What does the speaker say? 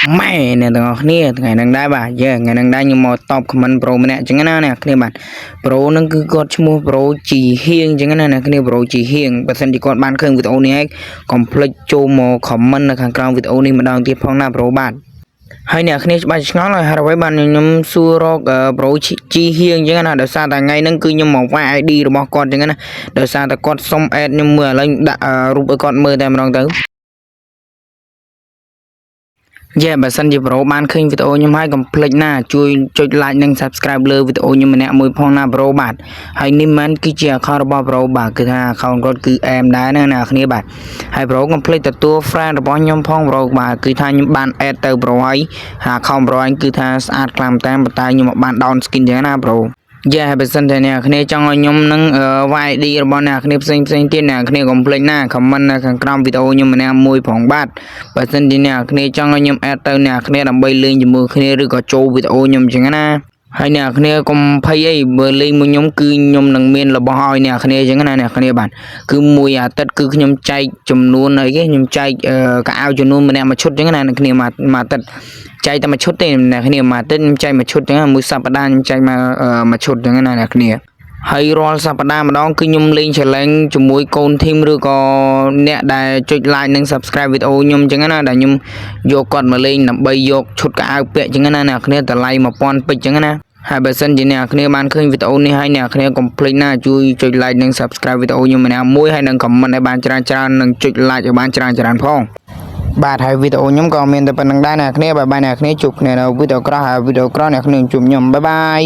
mẹ nè tao nè ngày đang đá bà giờ ngày đang đá nhưng mà top comment pro nè chẳng hạn nè cái bạn pro nó cứ có mua pro chỉ hiên chẳng hạn nè cái pro chỉ hiên bản thân thì còn bán khơi video này complete cho một comment là hàng cao video này mà đang tiếp phong na pro bạn hay nè khi bạn nói là hai bạn nhầm xua rock pro chi hiên chẳng hạn đợt xa tại ngày nó cứ nhầm một vài ID rồi bỏ con chẳng hạn đợt xa tại con xong ad nhưng mưa lên đã rụp con mưa tại mà đang tới bà sân chỉ pro ban khinh video nhưng hai complete na chui like nâng subscribeលើ video ខ្ញុំម្នាក់មួយផងណា pro បាទហើយនេះមិនគឺជា account របស់ pro បាទគឺថា account គាត់គឺអែមដែរណាអ្នកគ្នាបាទហើយ pro complete ទទួល friend របស់ខ្ញុំផង pro បាទគឺថាខ្ញុំបាន add ទៅ pro ហើយ account pro អញគឺថាស្អាតខ្លាំងតែប៉ុន្តែខ្ញុំបាន down skin ចឹងណា pro យ៉ាបើសិនតែអ្នកគ្នាចង់ឲ្យខ្ញុំនឹង YD របស់អ្នកគ្នាផ្សេងទៀតអ្នកគ្នាកុំភ្លេចណា comment នៅខាងក្រោមវីដេអូខ្ញុំម្នាក់មួយផងបាទបើសិនជាអ្នកគ្នាចង់ឲ្យខ្ញុំ add ទៅអ្នកគ្នាដើម្បីលេងជាមួយគ្នាឬក៏ចូលវីដេអូខ្ញុំចឹងណាហើយអ្នកគ្នាកុំភ័យអីបើលេងមួយខ្ញុំគឺខ្ញុំនឹងមានរបស់ឲ្យអ្នកគ្នាចឹងណាអ្នកគ្នាបាទគឺមួយអាទិត្យគឺខ្ញុំចែកចំនួនអីគេខ្ញុំចែកកៅអៅចំនួនម្នាក់មួយឈុតចឹងណាអ្នកគ្នាមួយអាទិត្យចែកតែមួយឈុតទេអ្នកគ្នាមួយអាទិត្យខ្ញុំចែកមួយឈុតចឹងមួយសប្តាហ៍ខ្ញុំចែកមកមួយឈុតចឹងណាអ្នកគ្នាហើយរាល់សប្តាហ៍ម្ដងគឺខ្ញុំលេង challenge ជាមួយកូន team ឬក៏អ្នកដែលចុច like និង subscribe វីដេអូខ្ញុំចឹងណាដែលខ្ញុំយកគាត់មកលេងដើម្បីយកឈុតកៅអៅពាក់ចឹងណាអ្នកគ្នាតម្លៃ 1000 ពេជ្រចឹងណាហើយបើសិនជាអ្នកគ្នាបានឃើញវីដេអូនេះហើយអ្នកគ្នាកុំភ្លេចណាជួយចុច like និង subscribe វីដេអូខ្ញុំម្នាក់មួយហើយនិង comment ឲ្យបានច្រើននិងចុច like ឲ្យបានច្រើនផងបាទហើយវីដេអូខ្ញុំក៏មានតែប៉ុណ្្នឹងដែរអ្នកគ្នាបាយអ្នកគ្នាជួបគ្នានៅវីដេអូក្រោយហើយវីដេអូក្រោយអ្នកគ្នាជួបខ្ញុំបាយ